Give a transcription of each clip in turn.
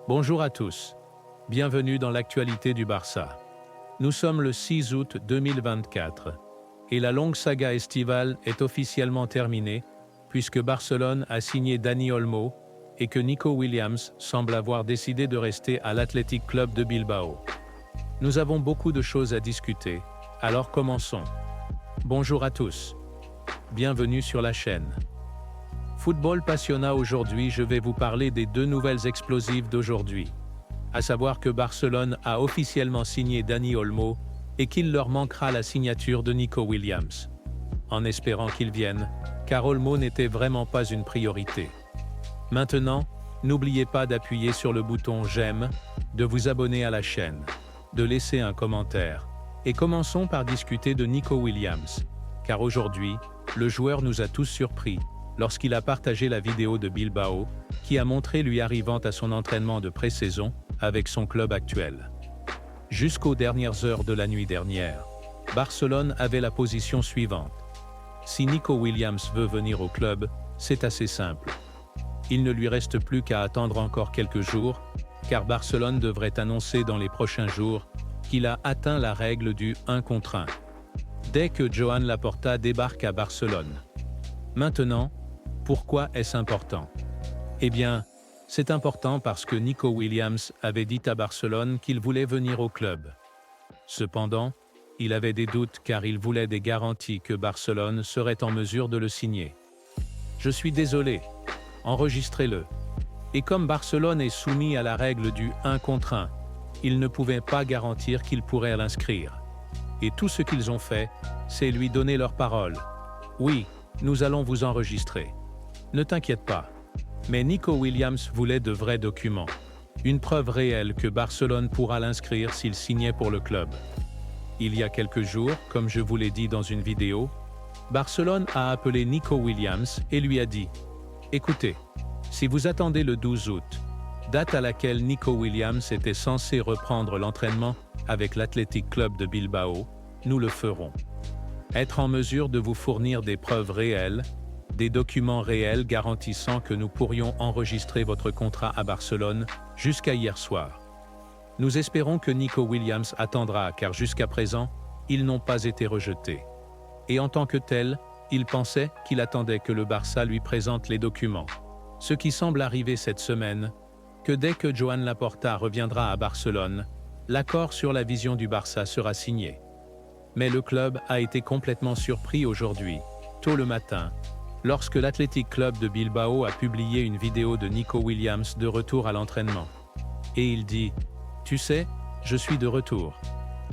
Bonjour à tous. Bienvenue dans l'actualité du Barça. Nous sommes le 6 août 2024 et la longue saga estivale est officiellement terminée puisque Barcelone a signé Dani Olmo et que Nico Williams semble avoir décidé de rester à l'Athletic Club de Bilbao. Nous avons beaucoup de choses à discuter, alors commençons. Bonjour à tous. Bienvenue sur la chaîne. Football Passionna aujourd'hui, je vais vous parler des deux nouvelles explosives d'aujourd'hui. À savoir que Barcelone a officiellement signé Dani Olmo et qu'il leur manquera la signature de Nico Williams. En espérant qu'il vienne, car Olmo n'était vraiment pas une priorité. Maintenant, n'oubliez pas d'appuyer sur le bouton j'aime, de vous abonner à la chaîne, de laisser un commentaire. Et commençons par discuter de Nico Williams, car aujourd'hui, le joueur nous a tous surpris lorsqu'il a partagé la vidéo de Bilbao, qui a montré lui arrivant à son entraînement de pré-saison avec son club actuel. Jusqu'aux dernières heures de la nuit dernière, Barcelone avait la position suivante. Si Nico Williams veut venir au club, c'est assez simple. Il ne lui reste plus qu'à attendre encore quelques jours, car Barcelone devrait annoncer dans les prochains jours qu'il a atteint la règle du 1 contre 1. Dès que Joan Laporta débarque à Barcelone. Maintenant, pourquoi est-ce important? Eh bien, c'est important parce que Nico Williams avait dit à Barcelone qu'il voulait venir au club. Cependant, il avait des doutes car il voulait des garanties que Barcelone serait en mesure de le signer. Je suis désolé, enregistrez-le. Et comme Barcelone est soumis à la règle du 1 contre 1, ils ne pouvaient pas garantir qu'il pourrait l'inscrire. Et tout ce qu'ils ont fait, c'est lui donner leur parole. Oui, nous allons vous enregistrer. Ne t'inquiète pas. Mais Nico Williams voulait de vrais documents. Une preuve réelle que Barcelone pourra l'inscrire s'il signait pour le club. Il y a quelques jours, comme je vous l'ai dit dans une vidéo, Barcelone a appelé Nico Williams et lui a dit « Écoutez, si vous attendez le 12 août, date à laquelle Nico Williams était censé reprendre l'entraînement avec l'Athletic Club de Bilbao, nous le ferons. Être en mesure de vous fournir des preuves réelles, des documents réels garantissant que nous pourrions enregistrer votre contrat à Barcelone jusqu'à hier soir. Nous espérons que Nico Williams attendra car jusqu'à présent, ils n'ont pas été rejetés. Et en tant que tel, il pensait qu'il attendait que le Barça lui présente les documents. Ce qui semble arriver cette semaine, que dès que Joan Laporta reviendra à Barcelone, l'accord sur la vision du Barça sera signé. Mais le club a été complètement surpris aujourd'hui, tôt le matin, lorsque l'Athletic Club de Bilbao a publié une vidéo de Nico Williams de retour à l'entraînement. Et il dit « Tu sais, je suis de retour.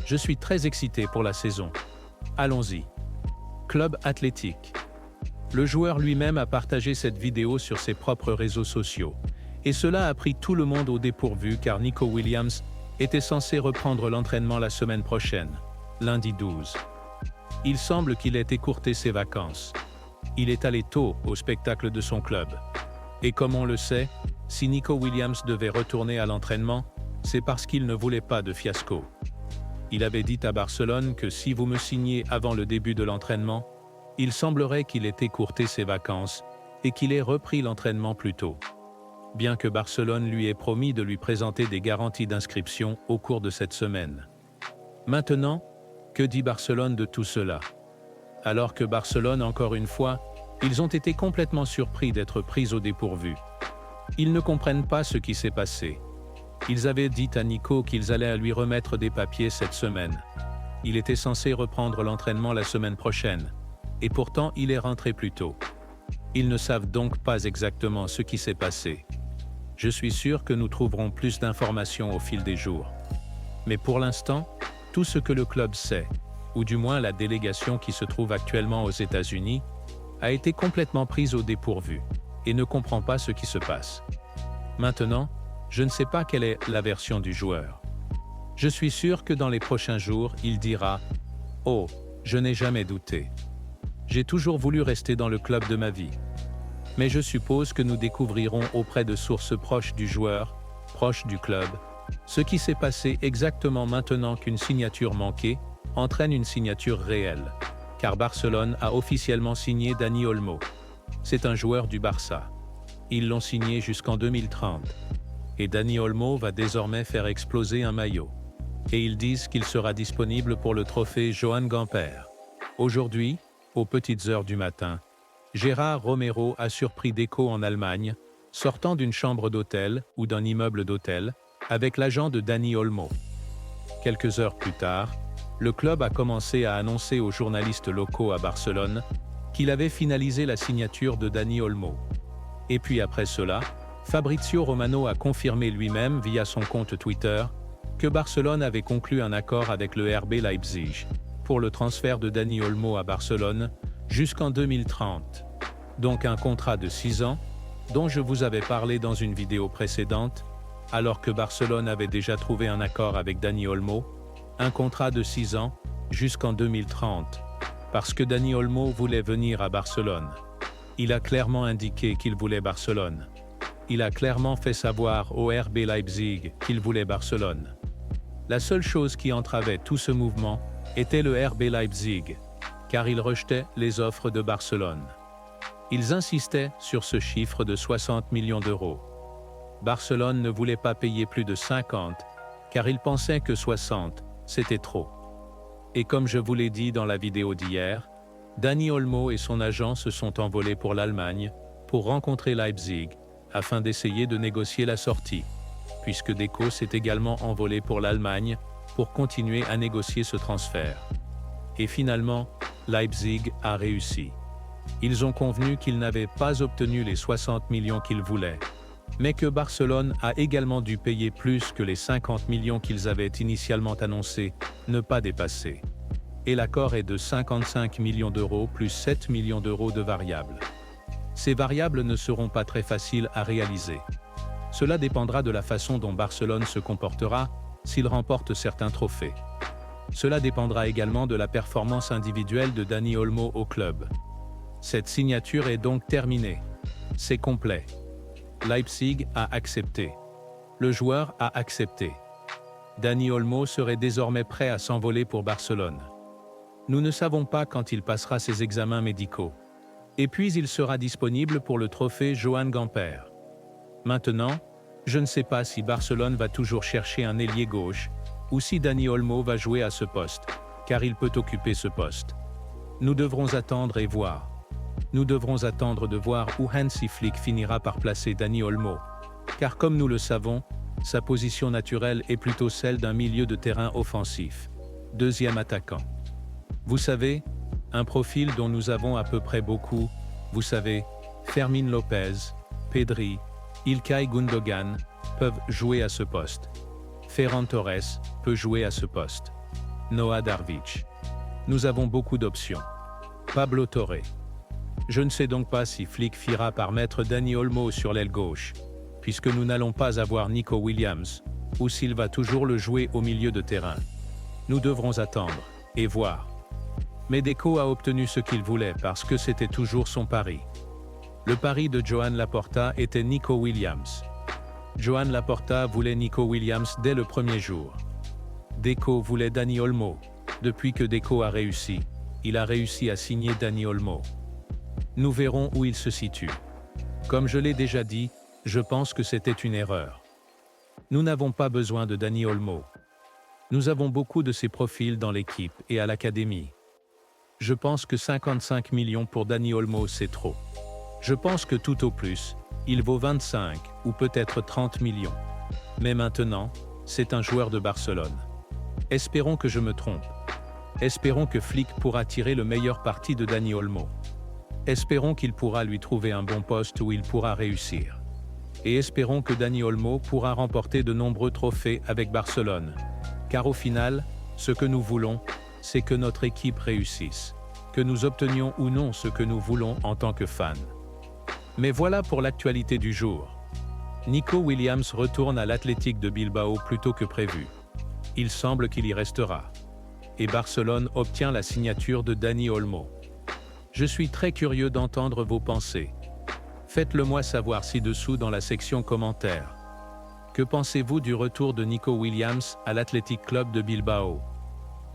Je suis très excité pour la saison. Allons-y. » Club Athletic. Le joueur lui-même a partagé cette vidéo sur ses propres réseaux sociaux. Et cela a pris tout le monde au dépourvu car Nico Williams était censé reprendre l'entraînement la semaine prochaine, lundi 12. Il semble qu'il ait écourté ses vacances. Il est allé tôt au spectacle de son club. Et comme on le sait, si Nico Williams devait retourner à l'entraînement, c'est parce qu'il ne voulait pas de fiasco. Il avait dit à Barcelone que si vous me signez avant le début de l'entraînement, il semblerait qu'il ait écourté ses vacances et qu'il ait repris l'entraînement plus tôt. Bien que Barcelone lui ait promis de lui présenter des garanties d'inscription au cours de cette semaine. Maintenant, que dit Barcelone de tout cela? Alors que Barcelone, encore une fois, ils ont été complètement surpris d'être pris au dépourvu. Ils ne comprennent pas ce qui s'est passé. Ils avaient dit à Nico qu'ils allaient lui remettre des papiers cette semaine. Il était censé reprendre l'entraînement la semaine prochaine. Et pourtant, il est rentré plus tôt. Ils ne savent donc pas exactement ce qui s'est passé. Je suis sûr que nous trouverons plus d'informations au fil des jours. Mais pour l'instant, tout ce que le club sait, ou du moins la délégation qui se trouve actuellement aux États-Unis, a été complètement prise au dépourvu, et ne comprend pas ce qui se passe. Maintenant, je ne sais pas quelle est la version du joueur. Je suis sûr que dans les prochains jours, il dira « Oh, je n'ai jamais douté. J'ai toujours voulu rester dans le club de ma vie. » Mais je suppose que nous découvrirons auprès de sources proches du joueur, proches du club, ce qui s'est passé exactement maintenant qu'une signature manquée entraîne une signature réelle, car Barcelone a officiellement signé Dani Olmo. C'est un joueur du Barça. Ils l'ont signé jusqu'en 2030. et Dani Olmo va désormais faire exploser un maillot. Et ils disent qu'il sera disponible pour le trophée Johan Gamper. Aujourd'hui, aux petites heures du matin, Gérard Romero a surpris Deco en Allemagne, sortant d'une chambre d'hôtel ou d'un immeuble d'hôtel, avec l'agent de Dani Olmo. Quelques heures plus tard, le club a commencé à annoncer aux journalistes locaux à Barcelone qu'il avait finalisé la signature de Dani Olmo. Et puis après cela, Fabrizio Romano a confirmé lui-même via son compte Twitter que Barcelone avait conclu un accord avec le RB Leipzig pour le transfert de Dani Olmo à Barcelone jusqu'en 2030. Donc un contrat de 6 ans, dont je vous avais parlé dans une vidéo précédente, alors que Barcelone avait déjà trouvé un accord avec Dani Olmo, un contrat de 6 ans jusqu'en 2030, parce que Dani Olmo voulait venir à Barcelone. Il a clairement indiqué qu'il voulait Barcelone. Il a clairement fait savoir au RB Leipzig qu'il voulait Barcelone. La seule chose qui entravait tout ce mouvement était le RB Leipzig, car il rejetait les offres de Barcelone. Ils insistaient sur ce chiffre de 60 millions d'euros. Barcelone ne voulait pas payer plus de 50, car il pensait que 60, c'était trop. Et comme je vous l'ai dit dans la vidéo d'hier, Dani Olmo et son agent se sont envolés pour l'Allemagne pour rencontrer Leipzig afin d'essayer de négocier la sortie, puisque Deco s'est également envolé pour l'Allemagne pour continuer à négocier ce transfert. Et finalement, Leipzig a réussi. Ils ont convenu qu'ils n'avaient pas obtenu les 60 millions qu'ils voulaient, mais que Barcelone a également dû payer plus que les 50 millions qu'ils avaient initialement annoncés, ne pas dépasser. Et l'accord est de 55 millions d'euros plus 7 millions d'euros de variables. Ces variables ne seront pas très faciles à réaliser. Cela dépendra de la façon dont Barcelone se comportera s'il remporte certains trophées. Cela dépendra également de la performance individuelle de Dani Olmo au club. Cette signature est donc terminée. C'est complet. Leipzig a accepté. Le joueur a accepté. Dani Olmo serait désormais prêt à s'envoler pour Barcelone. Nous ne savons pas quand il passera ses examens médicaux. Et puis il sera disponible pour le trophée Johan Gamper. Maintenant, je ne sais pas si Barcelone va toujours chercher un ailier gauche ou si Dani Olmo va jouer à ce poste, car il peut occuper ce poste. Nous devrons attendre et voir. Nous devrons attendre de voir où Hansi Flick finira par placer Dani Olmo, car comme nous le savons, sa position naturelle est plutôt celle d'un milieu de terrain offensif, deuxième attaquant. Vous savez, un profil dont nous avons à peu près beaucoup, vous savez, Fermín López, Pedri, Ilkay Gundogan, peuvent jouer à ce poste. Ferran Torres peut jouer à ce poste. Noah Darwich. Nous avons beaucoup d'options. Pablo Torre. Je ne sais donc pas si Flick finira par mettre Dani Olmo sur l'aile gauche, puisque nous n'allons pas avoir Nico Williams, ou s'il va toujours le jouer au milieu de terrain. Nous devrons attendre et voir. Mais Deco a obtenu ce qu'il voulait parce que c'était toujours son pari. Le pari de Joan Laporta était Nico Williams. Joan Laporta voulait Nico Williams dès le premier jour. Deco voulait Dani Olmo. Depuis que Deco a réussi, il a réussi à signer Dani Olmo. Nous verrons où il se situe. Comme je l'ai déjà dit, je pense que c'était une erreur. Nous n'avons pas besoin de Dani Olmo. Nous avons beaucoup de ces profils dans l'équipe et à l'académie. Je pense que 55 millions pour Dani Olmo c'est trop. Je pense que tout au plus, il vaut 25 ou peut-être 30 millions. Mais maintenant, c'est un joueur de Barcelone. Espérons que je me trompe. Espérons que Flick pourra tirer le meilleur parti de Dani Olmo. Espérons qu'il pourra lui trouver un bon poste où il pourra réussir. Et espérons que Dani Olmo pourra remporter de nombreux trophées avec Barcelone. Car au final, ce que nous voulons, c'est que notre équipe réussisse. Que nous obtenions ou non ce que nous voulons en tant que fans. Mais voilà pour l'actualité du jour. Nico Williams retourne à l'Athletic de Bilbao plus tôt que prévu. Il semble qu'il y restera. Et Barcelone obtient la signature de Dani Olmo. Je suis très curieux d'entendre vos pensées. Faites-le moi savoir ci-dessous dans la section commentaires. Que pensez-vous du retour de Nico Williams à l'Athletic Club de Bilbao?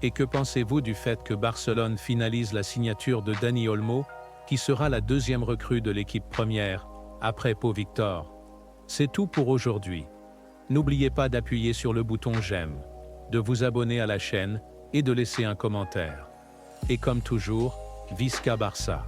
Et que pensez-vous du fait que Barcelone finalise la signature de Dani Olmo, qui sera la deuxième recrue de l'équipe première, après Pau Victor? C'est tout pour aujourd'hui. N'oubliez pas d'appuyer sur le bouton j'aime, de vous abonner à la chaîne et de laisser un commentaire. Et comme toujours, Visca Barça.